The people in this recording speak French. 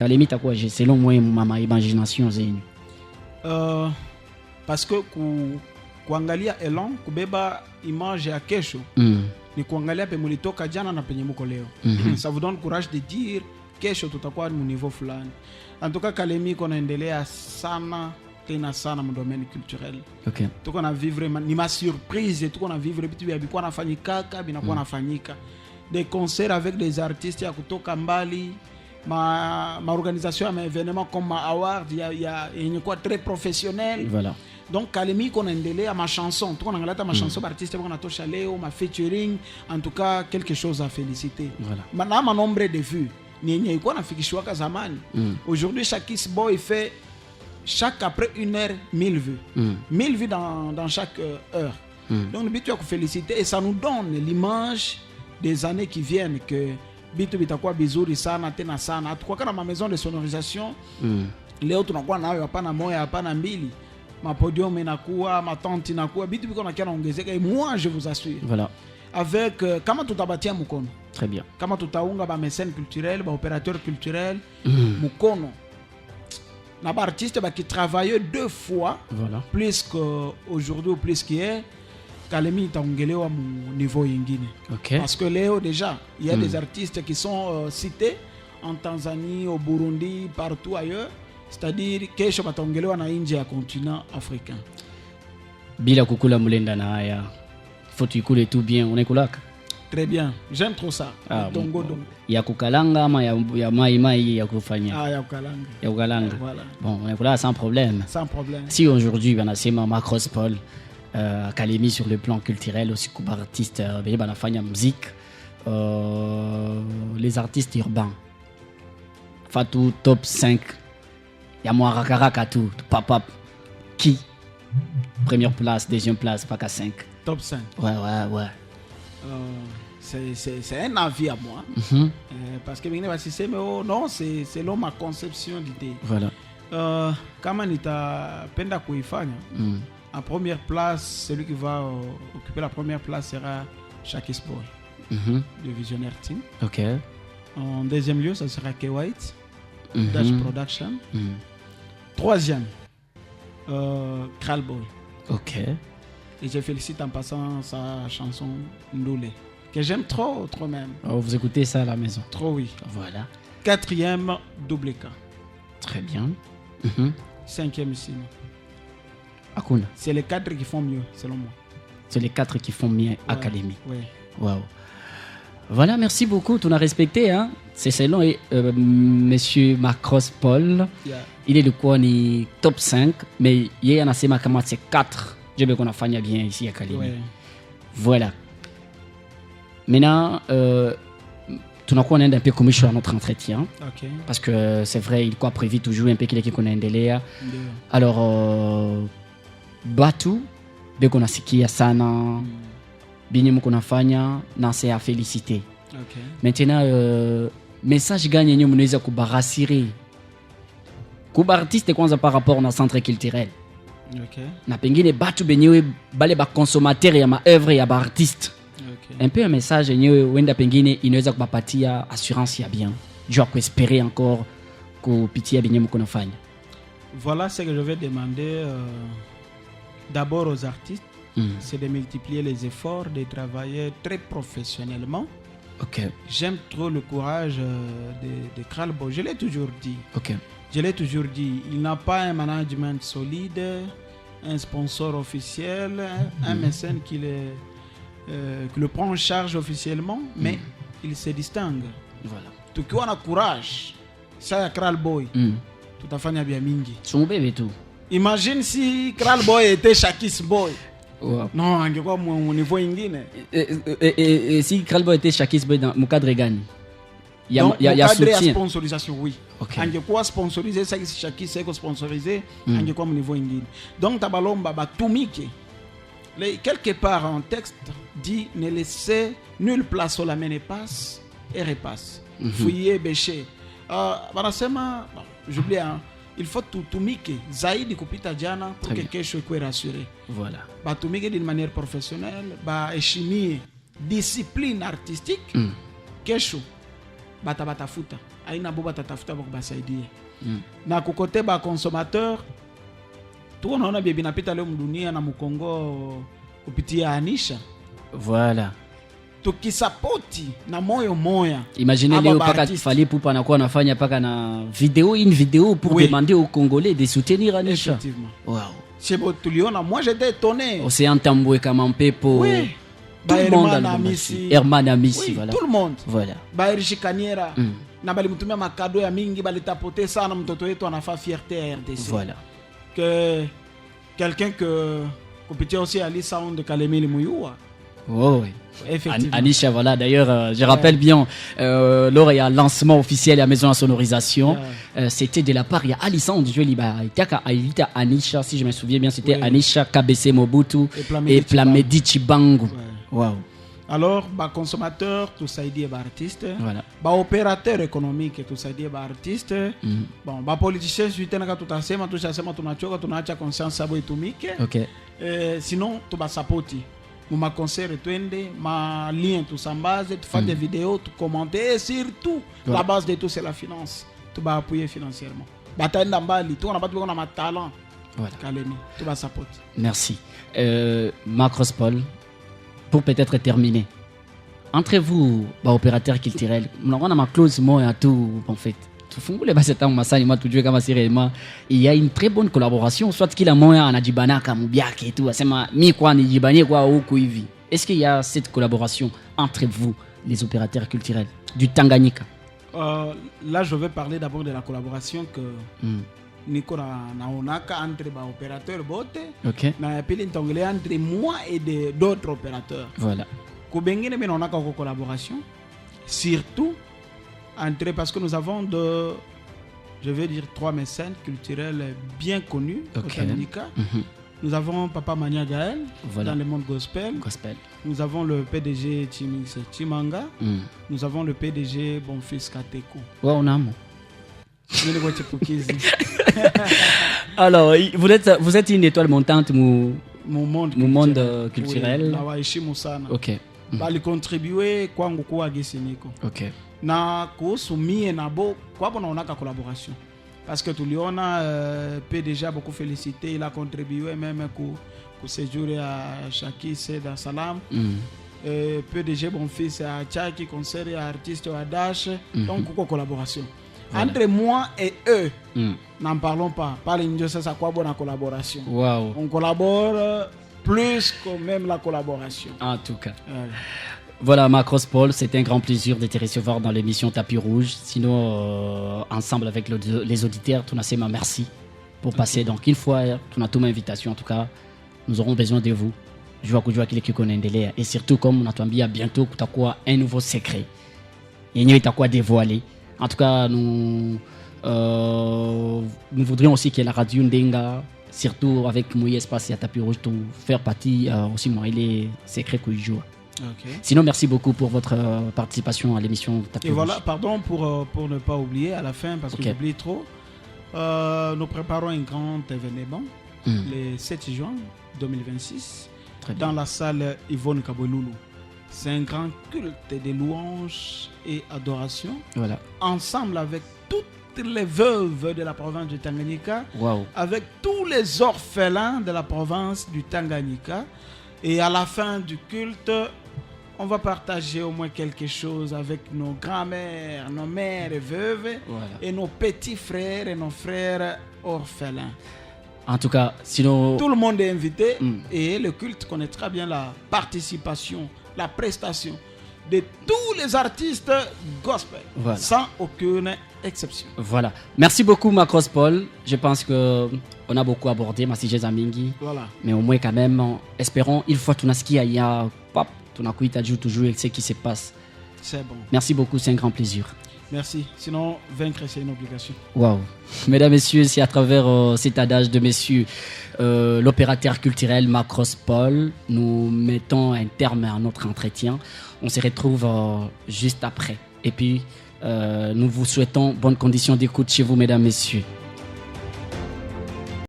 Kalemi takuwa je selon moi ma imagination zenyu. Parce que kuangalia Elan kubeba image ya kesho ni kuangalia pe mulitoka jana na penye muko leo. Ça vous donne courage de dire kesho tutakuwa mu niveau fulani. En tout cas Kalemi konaendelea sana tena sana mu domaine culturel. Okay. Tuko na vivre ni ma surprise, tuko na vivre bitu bya bikuwa nafanyika binakuwa nafanyika. Des concerts avec des artistes ya kutoka mbali. Ma organisation à mes événements comme ma award, il y a une quoi très professionnelle. Voilà. Donc Kalemi qu'on a endelé à ma chanson, tout on a ma chanson artiste on a touché Léo, ma featuring, en tout cas quelque chose à féliciter. Voilà. Maintenant mon nombre de vues, ni quoi na fikishwa ka zamani. Aujourd'hui chaque Boy fait chaque après 1 heure 1000 vues. 1000 vues dans chaque heure. Donc le but tu as féliciter et ça nous donne l'image des années qui viennent que bitu bitakuwa bizuri sana tena sana. Tukua kana ma maison de sonorisation leo tunakuwa nayo hapana moja hapana mbili, ma podium inakuwa, ma tente inakuwa, bitu biko na kiana ongezeka. Et moi je vous assure, voilà, avec kama tutabatia mkono très bien, kama tutaunga ba mécène culturel, ba opérateur culturel mkono na ba artiste ba qui travaille 2 fois voilà, plus qu'aujourd'hui ou plus qu'hier, Kalemi itaongelewa mu niveau yingine. Okay. Parce que Léo déjà, il y a des artistes qui sont cités en Tanzanie, au Burundi, partout ailleurs. C'est-à-dire kesho bataongelewa na nje ya continent africain. Bila kukula mulenda na haya. Faut tuikule tout bien, unakulaka? Très bien, j'aime trop ça. Dongo. Ya kukalanga ama ya mai ya kufanya? Ya kukalanga. Ya kukalanga. Voilà. Bon, unakula sans problème. Sans problème. Si aujourd'hui banasema Macross Paul Kalemi sur le plan culturel aussi comme artiste banafanya musique, les artistes urbains Fatou top 5 ya Mwarakaraka tout pap qui première place, deuxième place, pas qu'à 5. Top 5. Ouais. C'est un avis à moi. Parce que non, c'est selon ma conception d'idée. Voilà. Kama nitapenda kuifanya, en première place, celui qui va occuper la première place sera Shakis Boy, de Visionnaire Team. Ok. En deuxième lieu, ça sera K-White, Dash Production. Troisième, Kral Boy. Ok. Et je félicite en passant sa chanson Ndoulé, que j'aime trop même. Oh, vous écoutez ça à la maison? Trop, oui. Voilà. Quatrième, Double K. Très bien. Cinquième, Sino. Akuna. C'est les 4 qui font mieux, selon moi. C'est les 4 qui font mieux à Kalemi. Oui. Wow. Voilà, merci beaucoup. Tu as respecté, hein? C'est selon Monsieur Macross Paul. Yeah. Il est le quoi ni top 5, mais il y en a c'est 4. Je veux qu'on a fait bien ici à Kalemi. Ouais. Voilà. Maintenant, tu n'as quoi un peu comme sur notre entretien. Ok. Parce que c'est vrai, il quoi prévu toujours un peu qu'il qui connaît un délai. Yeah. Alors, Batu, qu'on a sikia sana, binye mko fanya na c'est à féliciter. Okay. Maintenant, message gagne nyo mnaweza kubarasiri. Kuba artiste kwanza par rapport na centre culturel. Okay. Na pengine batu benyewe bale ba consommateur ya ma œuvre ya ba artiste. Okay. Un peu un message nyo wenda pengine inaweza kubapatia assurance ya bien. Je dois espérer encore kupitia binye mko nafanya. Voilà ce que je vais demander d'abord aux artistes, c'est de multiplier les efforts, de travailler très professionnellement. Ok. J'aime trop le courage de Kral Boy. Je l'ai toujours dit. Ok. Je l'ai toujours dit. Il n'a pas un management solide, un sponsor officiel, un mécène qui le prend en charge officiellement, mais il se distingue. Voilà. Tu as le courage. Ça, Kral Boy. Tout à fait bien mingi. Son bébé tout. Imagine si Kral Boy était Shakis Boy. Wow. Non, angekuwa mu niveau ingine. Et si Kral Boy était Shakis Boy dans mon cadre gagne. Il y a cadre soutien. à sponsorisation, oui. Okay. Angekuwa sponsorisé, ça Shakis c'est sponsorisé, angekuwa mu niveau ingine. Donc tabalomba ba tumike. Quelque part en texte dit ne laissez nulle place où la main ne passe et repasse. Fouiller, bêcher. Banasema, j'oublie hein. Il faut tumike zaidi kupita jana pour que kesho ikuwe rassuré. Voilà. Batumike d'une manière professionnelle, baheshimie discipline artistique. Kesho batafuta. aina boba tatafuta bako basaidie. Na kukote ba consommateur tunaona bibi napita leo mdunia na Mkongo kupitia Anisha. Voilà. Tukisapoti na moyo moya. Imaginez leo paka Fally Ipupa anakuwa anafanya paka na une vidéo pour demander aux Congolais de soutenir Anisha. Effectivement. Wow. C'est beau tuliona, moi j'étais étonné. Océan Tamboué Kamampe pour tout le monde Herman Amissi, voilà. Tout le monde. Voilà. Ba Erji Kaniera. Na bali mtumia makado ya mingi bali tapoter sana mtoto wetu anafa fierté à RDC. Voilà. Que quelqu'un que kupitia aussi Ali Sound de Kalemili Muyua. Oh, oui. Effectivement. Anisha, voilà. D'ailleurs, je rappelle bien, lors il y a lancement officiel à la maison de sonorisation, c'était de la part, il y a Ali Sound, je lis, Anisha, si je me souviens bien, c'était Anisha, KBC Mobutu et Plamedi Chibangu. Wow. Alors, bah, consommateur, tout ça dit, bah, artiste. Voilà. Bah, opérateur économique, tout ça dit, bah, artiste. Bon, bah, politicien, suite à tout ça, tout ça, tout ça, conscience, ça, ok. Sinon, tout va sapoti. Ma concert twende, ma lien tout s'embase, tu fais des vidéos, tu commentes et surtout la base de tout c'est la finance. Tu vas appuyer financièrement. Bataille d'ambali, tu on a pas besoin de talent. Voilà. Kalemi, tu vas supporter. Merci. Macros Paul, pour peut-être terminer. Entre vous, opérateur culturel, on a ma clause moi à tout en fait. Il y a une très bonne collaboration, soit qu'il a moyen en Adjibana Kamubiak et tout, est-ce qu'il y a cette collaboration entre vous, les opérateurs culturels du Tanganyika? Là, je vais parler d'abord de la collaboration que Nico Naonaka entre les opérateurs bote, entre moi et d'autres opérateurs. Voilà. Kubengine mais on a une collaboration, surtout entre, parce que nous avons je vais dire 3 mécènes culturels bien connus au Tanganyika. Nous avons Papa Mania Gaël dans le monde gospel. Nous avons le PDG Chimix Chimanga. Nous avons le PDG Bonfils Kateku. Wow, alors, vous êtes une étoile montante mon monde culturel. Ok. Bali contribuer kwangu kuwa gisiniko. Ok. Na kuhusu mie na bo kwa bona onaka collaboration parce que tuliona PDG a beaucoup félicité, il a contribué même ku séjour à Chaki c'est dans Salam. PDG Bonfils à Chaki concert à artiste à Dash, donc quoi collaboration. Voilà. Entre moi et eux, n'en parlons pas. Parlez-nous ça quoi bonne collaboration. Wow. On collabore plus que même la collaboration. En tout cas. Voilà, Macros Paul, c'était un grand plaisir de te recevoir dans l'émission Tapis Rouge. Sinon, ensemble avec les auditeurs, tu n'as merci pour passer. Donc, une fois, tu as toute ma invitation. En tout cas, nous aurons besoin de vous. Je vois que qui connaît délai. Et surtout, comme on a dit bientôt, tu as quoi un nouveau secret. Et tu as quoi dévoiler. En tout cas, nous voudrions aussi que la radio Ndenga, surtout avec Moïse Espace et Tapis Rouge, tout faire partie aussi moi les secrets que je joue. Okay. Sinon, merci beaucoup pour votre participation à l'émission Tapis Rouge. Et voilà, pardon pour ne pas oublier à la fin, parce que j'oublie trop. Nous préparons un grand événement le 7 juin 2026 dans la salle Yvonne Kabouloulou. C'est un grand culte de louanges et adoration. Voilà. Ensemble avec toutes les veuves de la province du Tanganyika, avec tous les orphelins de la province du Tanganyika. Et à la fin du culte, on va partager au moins quelque chose avec nos grands-mères, nos mères et veuves, et nos petits frères et nos frères orphelins. En tout cas, sinon... Tout le monde est invité et le culte connaîtra bien la participation, la prestation de tous les artistes gospel, sans aucune exception. Voilà. Merci beaucoup, Macros Paul. Je pense qu'on a beaucoup abordé, Massige Zamingi. Voilà. Mais au moins, quand même, espérons, une fois, tu n'as ce qu'il y a, tu n'as qu'à jouer toujours et ce qui se passe. C'est bon. Merci beaucoup, c'est un grand plaisir. Merci. Sinon, vaincre, c'est une obligation. Waouh. Mesdames, Messieurs, c'est à travers cet adage de messieurs, l'opérateur culturel Macros Paul, nous mettons un terme à notre entretien. On se retrouve juste après. Et puis, nous vous souhaitons bonnes conditions d'écoute chez vous, mesdames, messieurs.